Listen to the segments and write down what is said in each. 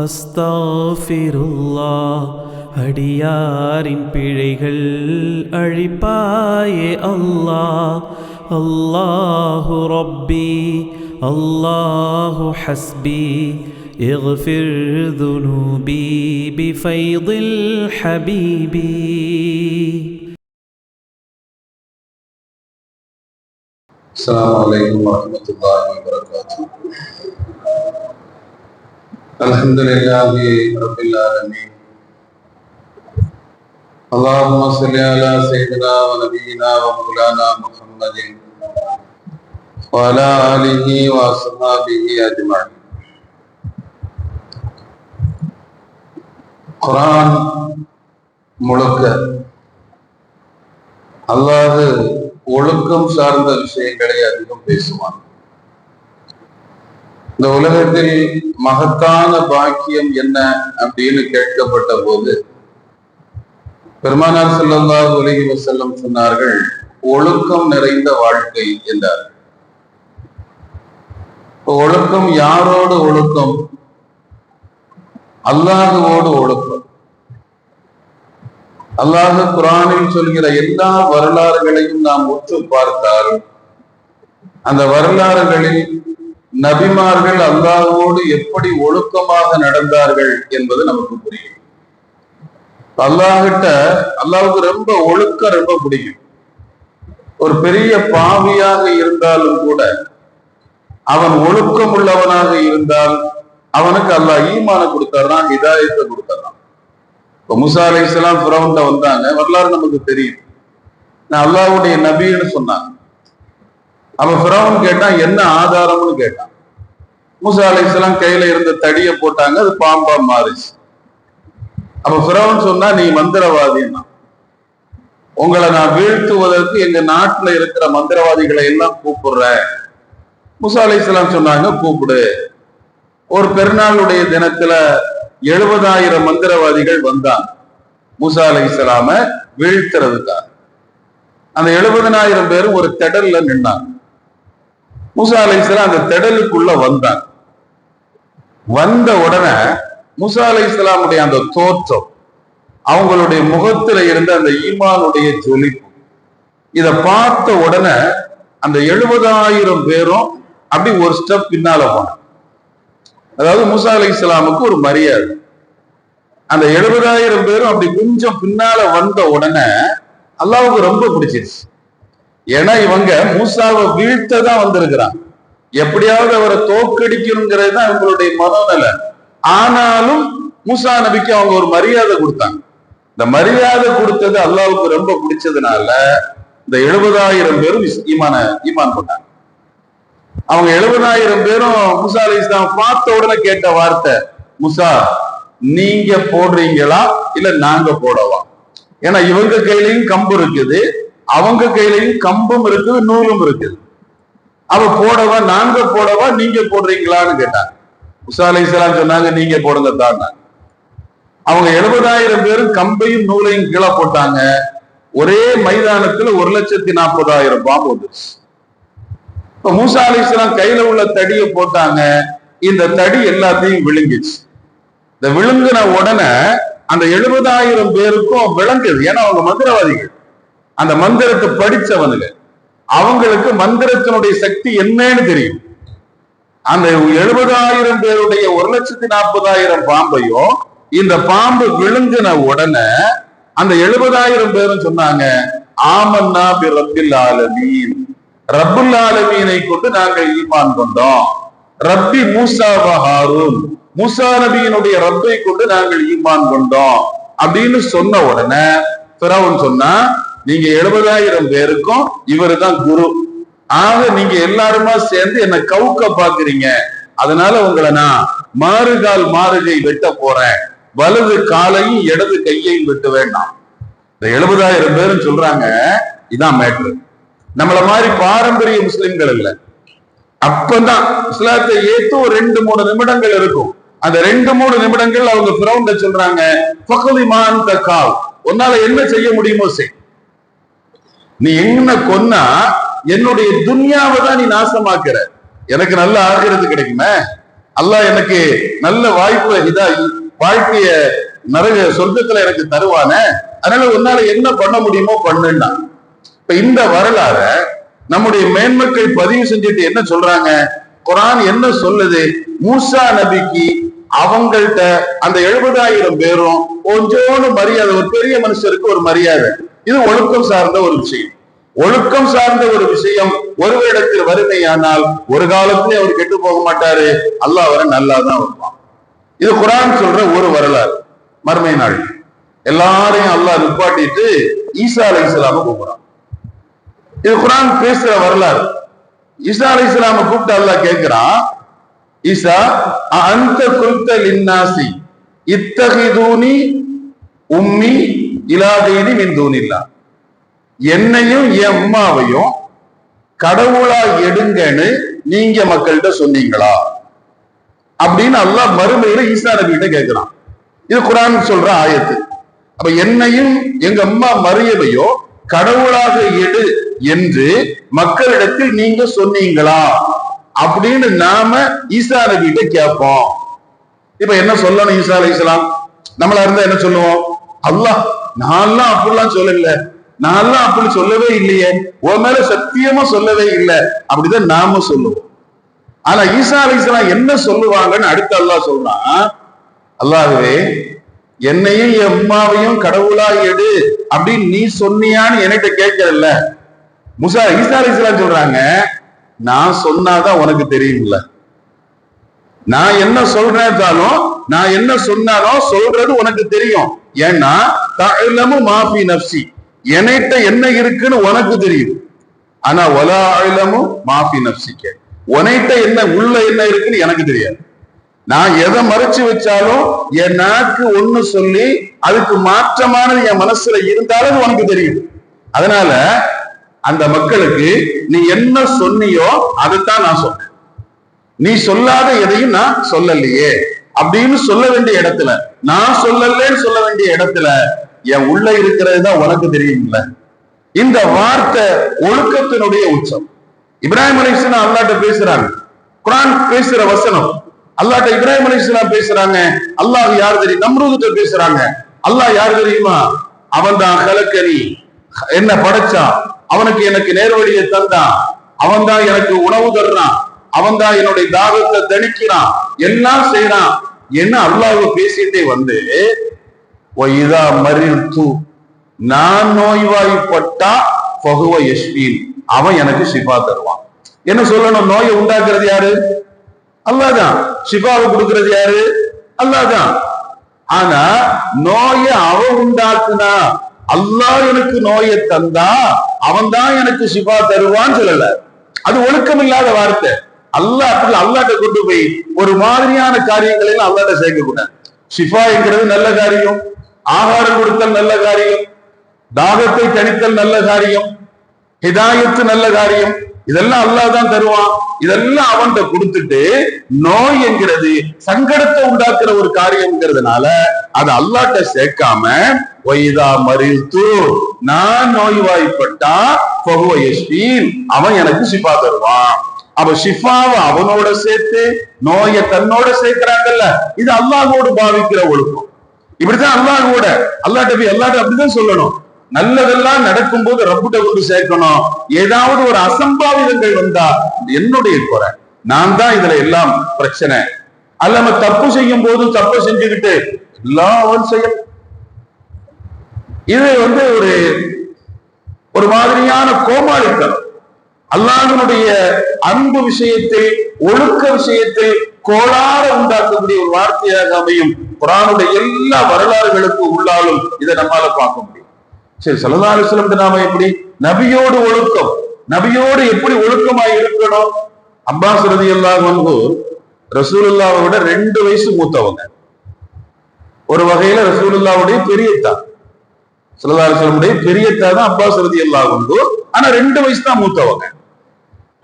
அஸ்தாஃபிருல்லாஹ். அடியாரின் பிழைகள் அழிப்பாயே அல்லாஹ். அல்லாஹு ரப்பி அல்லாஹு ஹஸ்பி اغفر ذنوبي بفيض الحبيب. السلام عليكم ورحمة الله وبركاته. الحمد لله رب العالمين. اللهم صل على سيدنا ونبينا ومولانا محمد وعلى آله وصحبه أجمعين. குர்ஆன் முழுக்க அல்லாஹ் ஒழுக்கம் சார்ந்த விஷயங்களை அதிகம் பேசுவான். இந்த உலகத்தில் மகத்தான பாக்கியம் என்ன அப்படின்னு கேட்கப்பட்ட போது பெருமானார் ஸல்லல்லாஹு அலைஹி வஸல்லம் சொன்னார்கள், ஒழுக்கம் நிறைந்த வாழ்க்கை என்றார். ஒழுக்கம் யாரோடு ஒழுக்கம்? அல்லாஹுவோடு ஒழுக்கம். அல்லாஹ் குர்ஆனில் சொல்கிற எல்லா வரலாறுகளையும் நாம் உற்று பார்த்தால் அந்த வரலாறுகளில் நபிமார்கள் அல்லாஹுவோடு எப்படி ஒழுக்கமாக நடந்தார்கள் என்பது நமக்கு புரியும். அல்லாஹுக்கு ரொம்ப ஒழுக்கம் ரொம்ப பிடிக்கும். ஒரு பெரிய பாவியாக இருந்தாலும் கூட அவன் ஒழுக்கம் உள்ளவனாக இருந்தால் அவனுக்கு அல்லாஹ் ஈமான கொடுத்துறான், ஹிதாயத்தை கொடுத்துறான். இப்ப மூசா அலைஹிஸ்ஸலாம் ஃபிரௌன்ட்ட வந்தாங்க, வரலாறு நமக்கு தெரியும். நான் அல்லாஹ்வுடைய நபின்னு சொன்னாங்க. அவன் ஃபிரௌன் கேட்டான், என்ன ஆதாரம்னு கேட்டான். மூசா அலைஹிஸ்ஸலாம் கையில இருந்த தடியை போட்டாங்க, அது பாம்பா மாறிச்சு. அப்ப ஃபிரௌன் சொன்னா, நீ மந்திரவாதின்னா, உங்களை நான் வீழ்த்துவதற்கு எங்க நாட்டுல இருக்கிற மந்திரவாதிகளை எல்லாம் கூப்பிடுறேன். மூசா அலைஹிஸ்ஸலாம் சொன்னாங்க, கூப்பிடு. ஒரு பெருநாளுடைய தினத்துல 70,000 மந்திரவாதிகள் வந்தாங்க மூசா அலைஹிஸ்ஸலாம வீழ்த்துறதுக்காக. அந்த 70,000 பேரும் ஒரு திடல்ல நின்னாங்க. மூசா அலைஹிஸ்ஸலாம் அந்த திடலுக்குள்ள வந்தாங்க. வந்த உடனே மூசா அலைஹிஸ்ஸலாமுடைய அந்த தோற்றம், அவங்களுடைய முகத்துல இருந்த அந்த ஈமானுடைய ஜொலிப்பு, இத பார்த்த உடனே அந்த 70,000 பேரும் அப்படி ஒரு ஸ்டெப் பின்னால போனாங்க. அதாவது மூசா அலைஹிஸ்ஸலாமுக்கு ஒரு மரியாதை. அந்த 70,000 பேரும் அப்படி கொஞ்சம் பின்னால வந்த உடனே அல்லாஹ்வுக்கு ரொம்ப பிடிச்சிருச்சு. ஏன்னா இவங்க மூசாவை வீழ்த்ததான் வந்திருக்கிறாங்க, எப்படியாவது அவரை தோற்கடிக்கணுங்கிறது தான் இவங்களுடைய மனோநிலை. ஆனாலும் மூசா நபிக்கு அவங்க ஒரு மரியாதை கொடுத்தாங்க. இந்த மரியாதை கொடுத்தது அல்லாஹ்வுக்கு ரொம்ப பிடிச்சதுனால இந்த 70,000 பேரும் ஈமான் பண்ணாங்க. அவங்க 70,000 பேரும் மூசா அலைஹிஸ்ஸலாம் பார்த்த உடனே கேட்ட வார்த்தை, மூசா நீங்க போடுறீங்களா இல்ல நாங்க போடவா? ஏன்னா இவங்க கையிலையும் கம்பு இருக்குது, அவங்க கையிலையும் கம்பும் இருக்குது, நூலும் இருக்குது. அவ போடவா நாங்க போடவா நீங்க போடுறீங்களான்னு கேட்டாங்க. மூசா அலைஹிஸ்ஸலாம் சொன்னாங்க, நீங்க போடுங்க தான். அவங்க 70,000 பேரும் கம்பையும் நூலையும் கீழே போட்டாங்க. ஒரே மைதானத்துல 1,40,000 பாம்பு வந்துருச்சு. இப்ப மூசா அலைஹிஸ்ஸலாம் கையில உள்ள தடியை போட்டாங்க, இந்த தடி எல்லாத்தையும் விழுங்கிச்சு. இந்த விழுங்கின உடனே அந்த 70,000 பேருக்கும் விளங்குது, ஏன்னா அவங்க மந்திரவாதிகள், அந்த மந்திரத்தை படிச்சவனுங்க, அவங்களுக்கு மந்திரத்தினுடைய சக்தி என்னன்னு தெரியும். அந்த 70,000 பேருடைய 1,40,000 பாம்பையும் இந்த பாம்பு விழுங்கின உடனே அந்த 70,000 பேரும் சொன்னாங்க, ஆமன்னா பி ரப்பில் ஆலமீன், ரப்புல் ஆலமீனை கொண்டு நாங்கள் ஈமான் கொண்டோம். ரப்பி மூசா வ ஹாரூன், மூசா நபியினுடைய ரப்பை கொண்டு நாங்கள் ஈமான் கொண்டோம் அப்படின்னு சொன்ன உடனே ஃபிரௌன் சொன்னா, நீங்க 70,000 பேருக்கும் இவரு தான் குரு, ஆக நீங்க எல்லாருமா சேர்ந்து என்ன கவுக்க பாக்குறீங்க, அதனால உங்களை நான் மாறுகால் மாறுகை வெட்ட போறேன், வலது காலையும் இடது கையையும் வெட்ட வேண்டாம். இந்த 70,000 பேரும் சொல்றாங்க, இதான் மேட்ரு. நம்மள மாதிரி பாரம்பரிய முஸ்லிம்கள் இல்ல. அப்பதான் இஸ்லாத்தை ஏத்து ஒரு 2-3 நிமிடங்கள் இருக்கும். அந்த 2-3 நிமிடங்கள் அவங்க ஃபிரௌன்ட சொல்றாங்க, ஃபக்லிமான் தகாவ், உன்னால என்ன செய்ய முடியுமோ செய். நீ என்ன கொன்னா என்னுடைய துன்யாவை தான் நீ நாசமாக்குற, எனக்கு நல்ல ஆகிறது கிடைக்குமே, அல்லாஹ் எனக்கு நல்ல வாய்ப்பு வாழ்க்கைய நிறைய சொர்க்கத்துல எனக்கு தருவானே, அதனால உன்னால என்ன பண்ண முடியுமோ பண்ணுன்னா. இப்ப இந்த வரலாற நம்முடைய மேன்மக்கள் பதிவு செஞ்சுட்டு என்ன சொல்றாங்க, குர்ஆன் என்ன சொல்லுது, மூசா நபிக்கு அவங்கள்ட்ட அந்த 70,000 பேரும் கொஞ்சோண்டு மரியாதை, ஒரு பெரிய மனுஷருக்கு ஒரு மரியாதை. இது ஒழுக்கம் சார்ந்த ஒரு விஷயம். ஒழுக்கம் சார்ந்த ஒரு விஷயம் ஒருவரிடத்தில் வறுமையானால் ஒரு காலத்திலே அவர் கெட்டு போக மாட்டாரு, அல்லாஹ் அவரை நல்லாதான் வருவான். இது குர்ஆன் சொல்ற ஒரு வரலாறு. மறுமை நாள் எல்லாரையும் அல்லாஹ் நிப்பாட்டிட்டு ஈசா அலைஹிஸ்ஸலாம கூப்பிடுறான். இது குர்ஆன் பேசுற வரலாறு. ஈசா அலைஹிஸ்ஸலாம கூப்பிட்டு அல்லாஹ் கேட்கிறான், ஈசா அன்த குல்த லின்னாசி இத்தகிதூனி உம்மி இலாதீனி மின் தூனில்லாஹ், என்னையும் என் அம்மாவையும் கடவுளா எடுங்கன்னு நீங்க மக்கள்கிட்ட சொன்னீங்களா அப்படின்னு அல்லாஹ் மறுமையில ஈசா நபிகிட்ட கேட்கிறான். இது குர்ஆன் சொல்ற ஆயத்து. அப்ப என்னையும் எங்க அம்மா மரியமையோ கடவுளாக எடு என்று மக்களிடத்தில் நீங்க சொன்னீங்களா அப்படின்னு நாம ஈசா நபிகிட்ட கேட்போம். இப்ப என்ன சொல்லணும் ஈசா அலைஹிஸ்ஸலாம்? நம்மளா இருந்தா என்ன சொல்லுவோம், அல்லாஹ் நான்லாம் அப்படிலாம் சொல்லல, நான்லாம் அப்படி சொல்லவே இல்லையே, உன் மேல சத்தியமா சொல்லவே இல்லை அப்படிதான் நாம சொல்லுவோம். ஆனா ஈசா அலைஹிஸ்ஸலாம் என்ன சொல்லுவாங்கன்னு அடுத்து அல்லாஹ் சொல்றான், அல்லாஹ்வே என்னையும் என் அம்மாவையும் கடவுளா எடு அப்படின்னு நீ சொன்னியான்னு என்கிட்ட கேட்கறல்ல. ஈசா அலைஹிஸ்ஸலாம் சொல்றாங்க, நான் சொன்னாதான் உனக்கு தெரியும்ல, நான் என்ன சொல்றேன்னாலும் நான் என்ன சொன்னாலும் சொல்றது உனக்கு தெரியும். ஏன்னா தஅலமு மா ஃபீ நஃப்ஸி, என்கிட்ட என்ன இருக்குன்னு உனக்கு தெரியும். ஆனா வலா அலமு மா ஃபீ நஃப்ஸிக, உன்கிட்ட என்ன உள்ள என்ன இருக்குன்னு எனக்கு தெரியாது. நான் எதை மறைச்சு வச்சாலும் என் நாக்கு ஒண்ணு சொல்லி அதுக்கு மாற்றமானது என் மனசுல இருந்தாலும் உனக்கு தெரியும். அதனால அந்த மக்களுக்கு நீ என்ன சொன்னியோ அதைத்தான் நான் சொன்னேன், நீ சொல்லாத எதையும் நான் சொல்லலையே அப்படின்னு சொல்ல வேண்டிய இடத்துல, நான் சொல்லலன்னு சொல்ல வேண்டிய இடத்துல என் உள்ள இருக்கிறது தான் உனக்கு தெரியும்ல. இந்த வார்த்தை ஒழுக்கத்தினுடைய உச்சம். இப்ராஹிம் அலைஹிஸ்ஸலாம் அல்லாஹ்ட்ட பேசுறாங்க, குர்ஆன் பேசுற வசனம். அல்லாஹ்ட்ட இப்ராஹிம் அலைஹிஸ்ஸலாம் பேசுறாங்க, அல்லாஹ் யார் தெரியும்? நம்ரூதுட்ட பேசுறாங்க, அல்லாஹ் யார் தெரியுமா? அவன் தான் கலக்கனி, என்ன படைச்சான், அவனுக்கு எனக்கு நேர்வழியை தந்தான், அவன் தான் எனக்கு உணவு தர்றான், அவன் தான் என்னுடைய தாகத்தை தணிக்கிறான், எல்லாம் செய்யறான் என்ன அல்லாஹ் பேசிட்டே வந்து, ஒய்தா மரித்து, நான் நோய்வாய்ப்பட்டா ஃபஹுவ யஷ்ஃபீன், அவன் எனக்கு ஷிஃபா தருவான். என்ன சொல்லணும்? நோயை உண்டாக்குறது யாரு? அல்லாஹ் தான். ஷிஃபாவை கொடுக்கிறது யாரு? அல்லாஹ் தான். ஆனா நோயை அவன் உண்டாக்குனா, அல்லாஹ் எனக்கு நோயை தந்தா அவன் தான் எனக்கு ஷிஃபா தருவான்னு சொல்லல. அது ஒழுக்கம் இல்லாத வார்த்தை. அல்லாஹ் அப்படி அல்லாஹ்ட்ட கொண்டு போய் ஒரு மாதிரியான காரியங்களில் அல்லாஹ்ட்ட சேர்க்க கூடாது. ஷிஃபா என்கிறது நல்ல காரியம், ஆகாரம் கொடுத்தல் நல்ல காரியம், தாகத்தை தணித்தல் நல்ல காரியம், ஹிதாயத்து நல்ல காரியம், இதெல்லாம் அல்லாஹ் தான் தருவான். இதெல்லாம் அவன்கிட்ட கொடுத்துட்டு நோய் என்கிறது சங்கடத்தை உண்டாக்குற ஒரு காரியம்ங்கிறதுனால அது அல்லாஹ்ட்ட சேர்க்காம, ஒய்தா மரித்து, நான் நோய்வாய்ப்பட்டா ஃபஹுவ யஷ்ஃபீன், அவன் எனக்கு ஷிஃபா தருவான். அப்ப ஷிஃபாவை அவனோட சேர்த்து நோயை தன்னோட சேர்க்கிறாங்கல்ல, இது அல்லாஹ்வோடு பாவிக்கிற ஒழுக்கம். இப்படிதான் அல்லாஹ்வோட அல்லாஹ்ட்ட அப்படிதான் சொல்லணும். நல்லதெல்லாம் நடக்கும் போது ரப்புட்ட கொண்டு சேர்க்கணும். ஏதாவது ஒரு அசம்பாவிதங்கள் வந்தா என்னுடைய குறை, நான் தான் இதுல எல்லாம் பிரச்சனை. அல்ல தப்பு செய்யும் போது தப்பு செஞ்சுக்கிட்டு எல்லாம் அவன் செய்யும். இது ஒரு மாதிரியான கோமாளித்தனம். அல்லாஹ்வுடைய அன்பு விஷயத்தில், ஒழுக்க விஷயத்தில் கோளாறு உண்டாக்கக்கூடிய ஒரு வார்த்தையாக அமையும். குர்ஆனுடைய எல்லா வரலாறுகளுக்கு உள்ளாலும் இதை நம்மால பார்க்க முடியும். சரி, ஸல்லல்லாஹு அலைஹி வஸல்லம் நாம எப்படி நபியோடு ஒழுக்கம், நபியோடு எப்படி ஒழுக்கமாய் இருக்கணும்? அப்பாஸ் ரலியல்லாஹு அன்ஹு ரசூலுல்லாஹ்வை விட 2 வயசு மூத்தவங்க. ஒரு வகையில ரசூலுல்லாஹ்வுடைய பெரியத்தா, ஸல்லல்லாஹு அலைஹி வஸல்லம் பெரியத்தா தான் அப்பாஸ் ரலியல்லாஹு அன்ஹு. ஆனா 2 வயசு தான் மூத்தவங்க.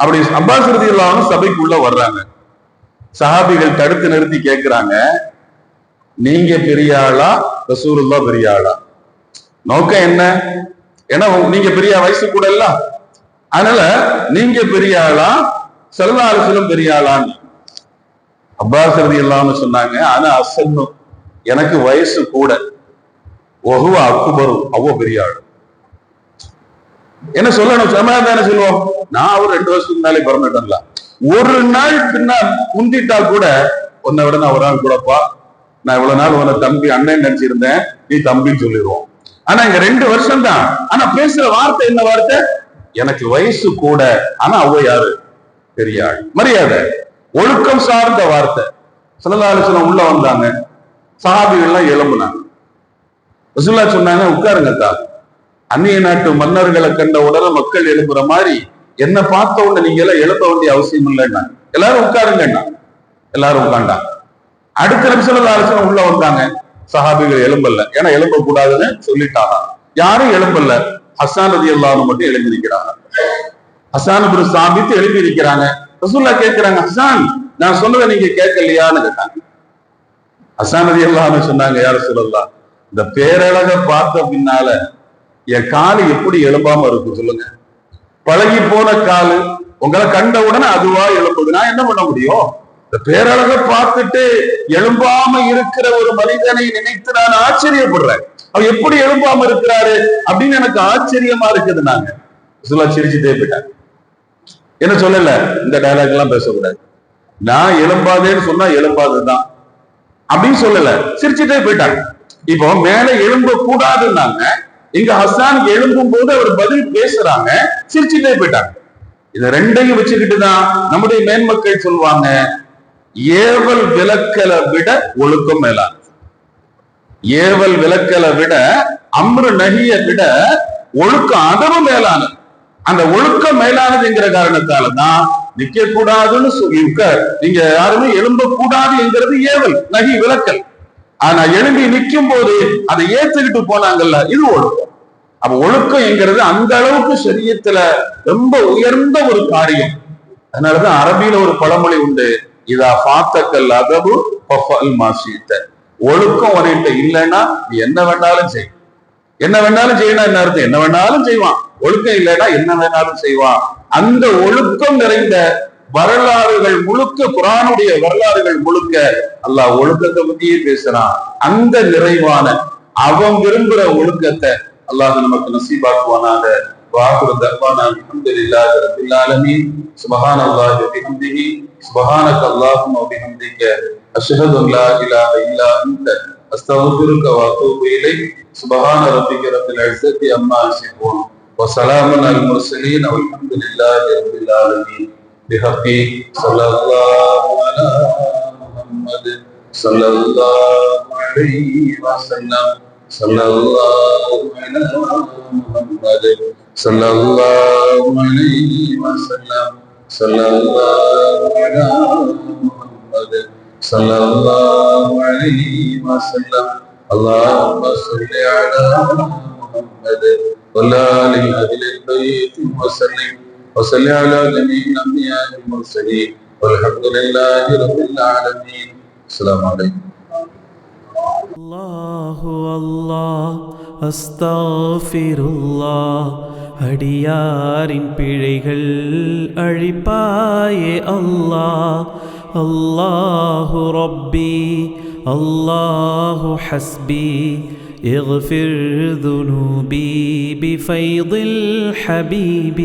அப்படி அப்பாஸ் ரலியல்லாஹு அன்ஹு சபைக்குள்ள வர்றாங்க. சஹாபிகள் தடுத்து நிறுத்தி கேட்கிறாங்க, நீங்க பெரிய ஆளா ரசூலுல்லாஹ் பெரிய ஆளா? நோக்கம் என்ன? ஏன்னா நீங்க பெரிய வயசு கூட இல்ல, அதனால நீங்க பெரிய ஆளா ஸல்லல்லாஹு அலைஹி வஸல்லம் பெரிய ஆளான்னு. அப்பாஸ் ரலியல்லாஹு சொன்னாங்க, ஆனா அசன்னு, எனக்கு வயசு கூட, ஒஹுவ அக்பரு, அவ்வளோ பெரிய ஆள். என்ன சொல்லணும், சமாதான சொல்லுவோம், நான் ஒரு 2 வருஷத்துக்கு முன்னாலே பிறந்துட்டேன்ல, ஒரு நாள் பின்னால் முந்திட்டா கூட உன்னை விட நான் ஒரு நாள் கூடப்பா, நான் இவ்வளவு நாள் உன்னை தம்பி அண்ணன் நினைச்சிருந்தேன், நீ தம்பின்னு சொல்லிடுவோம். ஆனா இங்க 2 வருஷம் தான். ஆனா பேசுற வார்த்தை என்ன வார்த்தை? எனக்கு வயசு கூட, ஆனா அவ யாரு? பெரிய ஆள். மரியாதை, ஒழுக்கம் சார்ந்த வார்த்தை. ஸல்லல்லாஹு அலைஹி வஸல்லம் உள்ள வந்தாங்க, சஹாபிகள்லாம் எழும்புனாங்க. ரசூலுல்லாஹ் சொன்னாங்க, உட்காருங்க தான். அந்நிய நாட்டு மன்னர்களை கண்ட உடனே மக்கள் எழுப்புற மாதிரி என்ன பார்த்த உடனே நீங்க எல்லாம் எழுப்ப வேண்டிய அவசியம் இல்லைன்னா எல்லாரும் உட்காருங்கன்னா எல்லாரும் உட்கார்ந்தாங்க. அடுத்த நிமிஷம் ஸல்லல்லாஹு அலைஹி வஸல்லம் உள்ள வந்தாங்க, சஹாபிகள் எழும்பல்ல, ஏன்னா எழும்ப கூடாதுன்னு சொல்லிட்டாங்க. யாரும் எழும்பல்ல, ஹஸ்ஸான் ரலியல்லாஹு அன்ஹு மட்டும் எழுப்பி இருக்கிறாங்க. ஹஸ்ஸான் இப்னு சாபித் எழுப்பி இருக்கிறாங்க. ரசூலுல்லாஹ் கேட்கிறாங்க, ஹஸ்ஸான் நான் சொன்னதை நீங்க கேட்கலையான்னு கேட்டாங்க. ஹஸ்ஸான் ரலியல்லாஹு அன்ஹு சொன்னாங்க, யா ரசூலல்லாஹ், இந்த பேரழக பார்த்த பின்னால என் காலு எப்படி எழும்பாம இருக்கு சொல்லுங்க. பழகி போன காலு உங்களை கண்ட உடனே அதுவா எழுப்புது, நான் என்ன பண்ண முடியும்? இந்த பேரழக பார்த்துட்டு எழும்பாம இருக்கிற ஒரு மனிதனை நினைத்து நான் ஆச்சரியப்படுறேன். அவர் எப்படி எழும்பாம இருக்கிறாரு அப்படின்னு எனக்கு ஆச்சரியமா இருக்குது. நாங்க சிரிச்சுட்டே போயிட்டாங்க. என்ன சொல்லல, இந்த டயலாக் எல்லாம் பேசக்கூடாது, நான் எழும்பாதேன்னு சொன்னா எழும்பாதுதான் அப்படின்னு சொல்லல, சிரிச்சுட்டே போயிட்டாங்க. இப்போ மேல எழும்ப கூடாதுன்னாங்க, இங்க ஹஸ்ஸான் எழும்பும் போது அவர் பதில் பேசுறாங்க, சிரிச்சுட்டே போயிட்டாங்க. இத ரெண்டையும் வச்சுக்கிட்டு தான் நம்முடைய மேன்மக்கள் சொல்லுவாங்க, ஏவல் விலக்கலை விட ஒழுக்கம் மேலான, ஏவல் விலக்கலை விட அம்ரு நஹிய விட ஒழுக்கம் அதவும் மேலானது. அந்த ஒழுக்கம் மேலானதுங்கிற காரணத்தாலதான் நிக்க கூடாதுன்னு நீங்க யாருமே எழும்ப கூடாது என்கிறது ஏவல் நஹி விலக்கல். ஆனா எழும்பி நிற்கும் போது அதை ஏத்துக்கிட்டு போனாங்கல்ல, இது ஒழுக்கம். அப்ப ஒழுக்கம் என்கிறது அந்த அளவுக்கு ஷரியத்துல ரொம்ப உயர்ந்த ஒரு காரியம். அதனாலதான் அரபியில ஒரு பழமொழி உண்டு, இதா பாத்தக்கல் அதபு பஃபல் மாசித்த. ஒழுக்கம் உன்கிட்ட இல்லைன்னா நீ என்ன வேண்டாலும் செய். என்ன வேணாலும் செய்யணும், என்ன அர்த்தம்? என்ன வேணாலும் செய்வான். ஒழுக்கம் இல்லைன்னா என்ன வேணாலும் செய்வான். அந்த ஒழுக்கம் நிறைந்த வரலாறுகள் முழுக்க, குர்ஆனுடைய வரலாறுகள் முழுக்க அல்லாஹ் ஒழுக்கத்தை பத்தியே பேசுறான். அந்த நிறைவான அவன் விரும்புற ஒழுக்கத்தை அல்லாஹ் நமக்கு நசீபாக்குவானாக. வாகுரு தர்வானா அல்ஹம்துலில்லாஹி ரப்பில் ஆலமீன். சுப்ஹானல்லாஹி வ பிஹம்திஹி, சுப்ஹானக அல்லாஹும்ம வ பிஹம்திக, அஷ்ஹது அன் லா இலாஹ இல்லா அன்த, அஸ்தக்ஃபிருக வ அத்தூபு இலைக். சுப்ஹான ரப்பிக ரப்பில் இஸ்ஸத்தி அம்மா யசிஃபூன், வ ஸலாமுன் அலல் முர்ஸலீன், வல்ஹம்துலில்லாஹி ரப்பில் ஆலமீன். பிஹக்கி ஸல்லல்லாஹு அலா முஹம்மத் ஸல்லல்லாஹு அலைஹி வஸல்லம். ஸல்லல்லாஹு அலா முஹம்மத் ஸல்லல்லாஹு அலைஹி வஸல்லம். ஸல்லல்லாஹு அலா முஹம்மத் ஸல்லல்லாஹு அலைஹி வஸல்லம். اللهم صل على محمد وعلى آل أهل البيت وسلم، وصل على جميع الأنبياء والمرسلين، والحمد لله رب العالمين. السلام عليكم. அல்லாஹு அல்லாஹ் அஸ்தக்ஃபிருல்லாஹ். அடியாரின் பிழைகள் அழிப்பாயே அல்லாஹ். அல்லாஹு ரப்பி அல்லாஹு ஹஸ்பி اغفر ذنوبي بفيض الحبيب.